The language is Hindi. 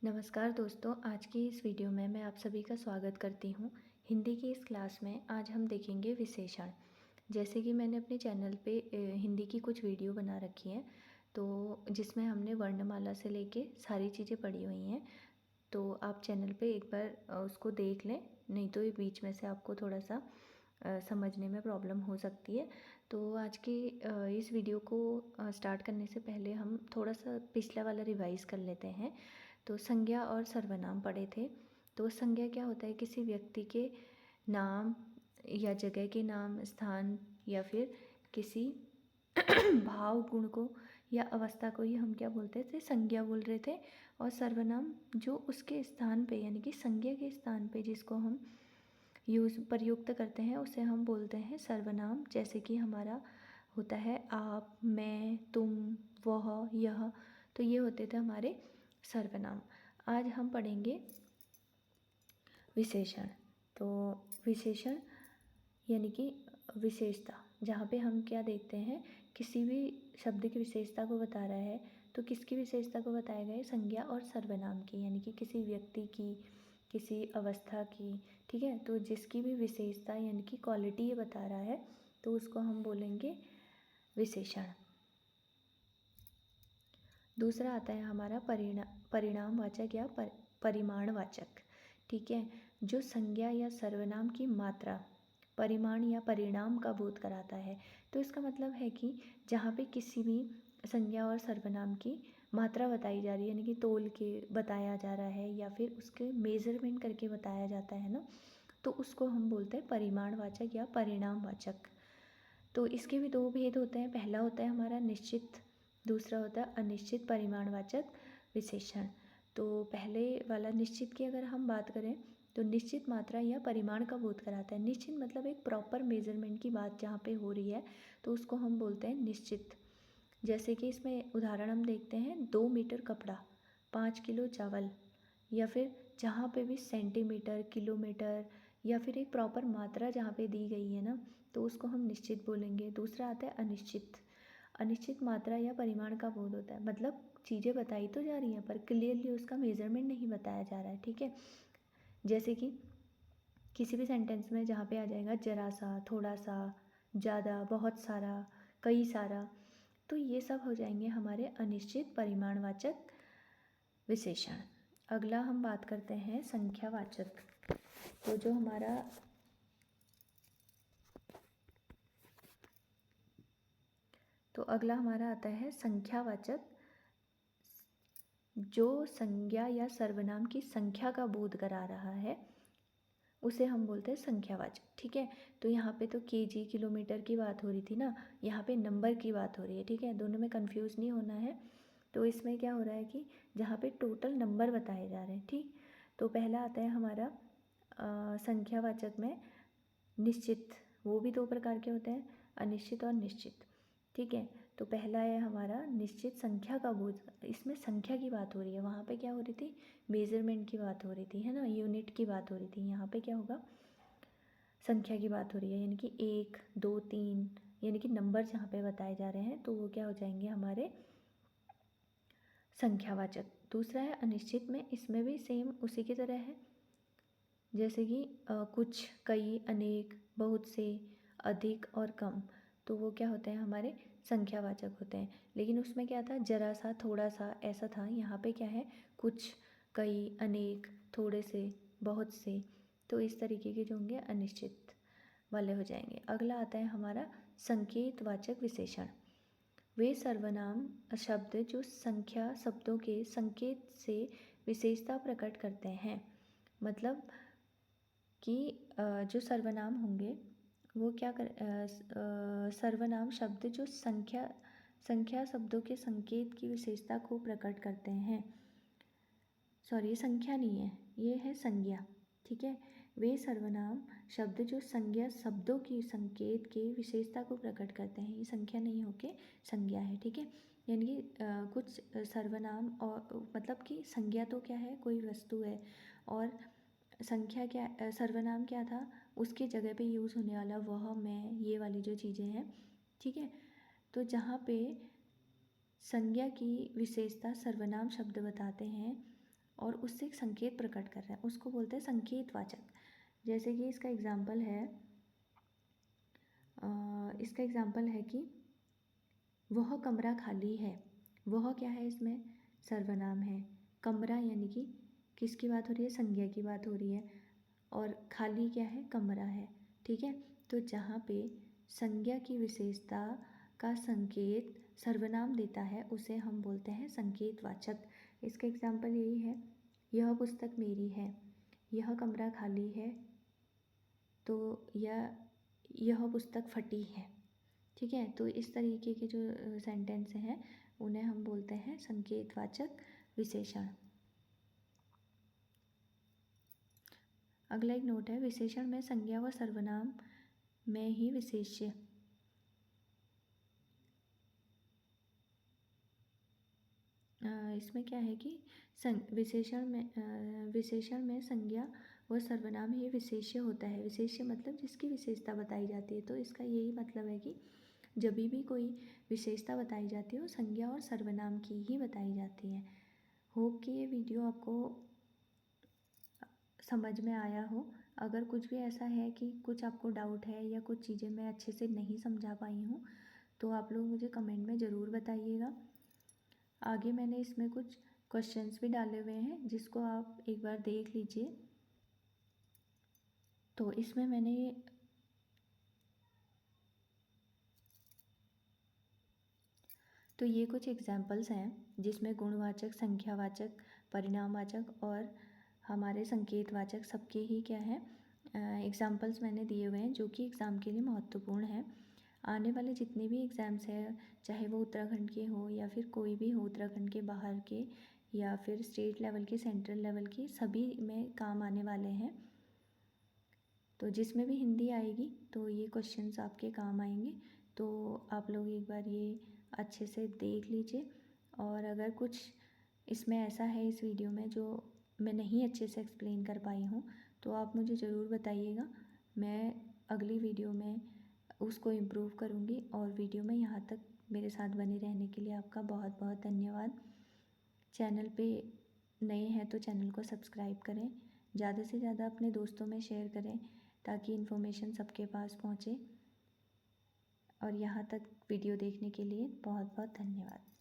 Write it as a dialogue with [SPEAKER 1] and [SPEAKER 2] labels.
[SPEAKER 1] नमस्कार दोस्तों, आज की इस वीडियो में मैं आप सभी का स्वागत करती हूँ। हिंदी की इस क्लास में आज हम देखेंगे विशेषण। जैसे कि मैंने अपने चैनल पे हिंदी की कुछ वीडियो बना रखी हैं, तो जिसमें हमने वर्णमाला से लेके सारी चीज़ें पढ़ी हुई हैं। तो आप चैनल पे एक बार उसको देख लें, नहीं तो ये बीच में से आपको थोड़ा सा समझने में प्रॉब्लम हो सकती है। तो आज की इस वीडियो को स्टार्ट करने से पहले हम थोड़ा सा पिछला वाला रिवाइज़ कर लेते हैं। तो संज्ञा और सर्वनाम पढ़े थे। तो संज्ञा क्या होता है? किसी व्यक्ति के नाम या जगह के नाम, स्थान या फिर किसी भाव, गुण को या अवस्था को ही हम क्या बोलते थे? संज्ञा बोल रहे थे। और सर्वनाम जो उसके स्थान पे यानी कि संज्ञा के स्थान पे जिसको हम प्रयुक्त करते हैं उसे हम बोलते हैं सर्वनाम। जैसे कि हमारा होता है आप, मैं, तुम, वह, यह। तो ये होते थे हमारे सर्वनाम। आज हम पढ़ेंगे विशेषण। तो विशेषण यानी कि विशेषता, जहाँ पे हम क्या देखते हैं, किसी भी शब्द की विशेषता को बता रहा है तो किसकी विशेषता को बताया गया है? संज्ञा और सर्वनाम की, यानी कि किसी व्यक्ति की, किसी अवस्था की। ठीक है, तो जिसकी भी विशेषता यानी कि क्वालिटी ये बता रहा है तो उसको हम बोलेंगे विशेषण। दूसरा आता है हमारा परिणामवाचक या परिमाणवाचक। ठीक है, जो संज्ञा या सर्वनाम की मात्रा, परिमाण या परिणाम का बोध कराता है। तो इसका मतलब है कि जहाँ पे किसी भी संज्ञा और सर्वनाम की मात्रा बताई जा रही है, यानी कि तोल के बताया जा रहा है या फिर उसके मेजरमेंट करके बताया जाता है ना, तो उसको हम बोलते हैं परिमाणवाचक या परिणामवाचक। तो इसके भी दो भेद होते हैं। पहला होता है हमारा निश्चित, दूसरा होता है अनिश्चित परिमाणवाचक विशेषण। तो पहले वाला निश्चित की अगर हम बात करें तो निश्चित मात्रा या परिमाण का बोध कराता है। निश्चित मतलब एक प्रॉपर मेजरमेंट की बात जहाँ पे हो रही है तो उसको हम बोलते हैं निश्चित। जैसे कि इसमें उदाहरण हम देखते हैं, 2 मीटर कपड़ा, 5 किलो चावल, या फिर जहाँ पे भी सेंटीमीटर, किलोमीटर या फिर एक प्रॉपर मात्रा जहाँ पे दी गई है ना, तो उसको हम निश्चित बोलेंगे। दूसरा आता है अनिश्चित। अनिश्चित मात्रा या परिमाण का बोध होता है, मतलब चीज़ें बताई तो जा रही हैं पर क्लियरली उसका मेजरमेंट नहीं बताया जा रहा है। ठीक है, जैसे कि किसी भी सेंटेंस में जहाँ पे आ जाएगा जरा सा, थोड़ा सा, ज़्यादा, बहुत सारा, कई सारा, तो ये सब हो जाएंगे हमारे अनिश्चित परिमाणवाचक विशेषण। अगला हम बात करते हैं संख्यावाचक। तो जो हमारा अगला हमारा आता है संख्यावाचक, जो संज्ञा या सर्वनाम की संख्या का बोध करा रहा है उसे हम बोलते हैं संख्यावाचक। ठीक है, तो यहाँ पे तो केजी, किलोमीटर की बात हो रही थी ना, यहाँ पे नंबर की बात हो रही है। ठीक है, दोनों में कंफ्यूज नहीं होना है। तो इसमें क्या हो रहा है कि जहाँ पे टोटल नंबर बताए जा रहे हैं। ठीक, तो पहला आता है हमारा संख्यावाचक में निश्चित। वो भी दो प्रकार के होते हैं, अनिश्चित और निश्चित। ठीक है, तो पहला है हमारा निश्चित संख्या का बोध। इसमें संख्या की बात हो रही है, वहाँ पे क्या हो रही थी? मेजरमेंट की बात हो रही थी, है ना, यूनिट की बात हो रही थी। यहाँ पे क्या होगा? संख्या की बात हो रही है, यानी कि 1, 2, 3, यानी कि नंबर जहाँ पे बताए जा रहे हैं तो वो क्या हो जाएंगे? हमारे संख्यावाचक। दूसरा है अनिश्चित में, इसमें भी सेम उसी की तरह है, जैसे कि कुछ, कई, अनेक, बहुत से, अधिक और कम। तो वो क्या होते हैं? हमारे संख्यावाचक होते हैं। लेकिन उसमें क्या था? जरा सा, थोड़ा सा, ऐसा था। यहाँ पे क्या है? कुछ, कई, अनेक, थोड़े से, बहुत से। तो इस तरीके के जो होंगे अनिश्चित वाले हो जाएंगे। अगला आता है हमारा संकेतवाचक विशेषण। वे सर्वनाम शब्द जो संख्या शब्दों के संकेत से विशेषता प्रकट करते हैं। मतलब कि जो सर्वनाम होंगे वो क्या सर्वनाम शब्द जो संख्या शब्दों के संकेत की विशेषता को प्रकट करते हैं। सॉरी, ये संख्या नहीं है, ये है संज्ञा। ठीक है, वे सर्वनाम शब्द जो संज्ञा शब्दों की संकेत के विशेषता को प्रकट करते हैं। ये संख्या नहीं होके संज्ञा है। ठीक है, यानी कि कुछ सर्वनाम, और मतलब कि संज्ञा तो क्या है? कोई वस्तु है, और संख्या क्या, सर्वनाम क्या था? उसके जगह पे यूज़ होने वाला वह, मैं, ये वाली जो चीज़ें हैं। ठीक है, तो जहाँ पे संज्ञा की विशेषता सर्वनाम शब्द बताते हैं और उससे एक संकेत प्रकट कर रहा है, उसको बोलते हैं संकेतवाचक। जैसे कि इसका एग्जाम्पल है कि वह कमरा खाली है। वह क्या है, इसमें सर्वनाम है। कमरा यानी कि किसकी बात हो रही है, संज्ञा की बात हो रही है। और खाली क्या है, कमरा है। ठीक है, तो जहाँ पे संज्ञा की विशेषता का संकेत सर्वनाम देता है उसे हम बोलते हैं संकेतवाचक। इसका एग्जाम्पल यही है, यह पुस्तक मेरी है, यह कमरा खाली है, तो यह पुस्तक फटी है। ठीक है, तो इस तरीके के जो सेंटेंस हैं उन्हें हम बोलते हैं संकेतवाचक विशेषण। अगला एक नोट है, विशेषण में संज्ञा व सर्वनाम में ही विशेष्य। इसमें क्या है कि विशेषण में संज्ञा व सर्वनाम ही विशेष्य होता है। विशेष्य मतलब जिसकी विशेषता बताई जाती है। तो इसका यही मतलब है कि जब भी कोई विशेषता बताई जाती है वो संज्ञा और सर्वनाम की ही बताई जाती है। होप कि ये वीडियो आपको समझ में आया हो। अगर कुछ भी ऐसा है कि कुछ आपको डाउट है या कुछ चीज़ें मैं अच्छे से नहीं समझा पाई हूँ तो आप लोग मुझे कमेंट में ज़रूर बताइएगा। आगे मैंने इसमें कुछ क्वेश्चंस भी डाले हुए हैं जिसको आप एक बार देख लीजिए। तो इसमें मैंने ये कुछ एग्जाम्पल्स हैं जिसमें गुणवाचक, संख्यावाचक, परिणामवाचक और हमारे संकेतवाचक सबके ही क्या है एग्जाम्पल्स मैंने दिए हुए हैं जो कि एग्ज़ाम के लिए महत्वपूर्ण हैं। आने वाले जितने भी एग्ज़ाम्स हैं, चाहे वो उत्तराखंड के हो या फिर कोई भी हो, उत्तराखंड के बाहर के या फिर स्टेट लेवल के, सेंट्रल लेवल के, सभी में काम आने वाले हैं। तो जिसमें भी हिंदी आएगी तो ये क्वेश्चंस आपके काम आएंगे। तो आप लोग एक बार ये अच्छे से देख लीजिए। और अगर कुछ इसमें ऐसा है इस वीडियो में जो मैं नहीं अच्छे से एक्सप्लेन कर पाई हूँ तो आप मुझे ज़रूर बताइएगा। मैं अगली वीडियो में उसको इम्प्रूव करूँगी। और वीडियो में यहाँ तक मेरे साथ बने रहने के लिए आपका बहुत बहुत धन्यवाद। चैनल पे नए हैं तो चैनल को सब्सक्राइब करें, ज़्यादा से ज़्यादा अपने दोस्तों में शेयर करें ताकि इन्फॉर्मेशन सबके पास पहुँचे। और यहाँ तक वीडियो देखने के लिए बहुत बहुत धन्यवाद।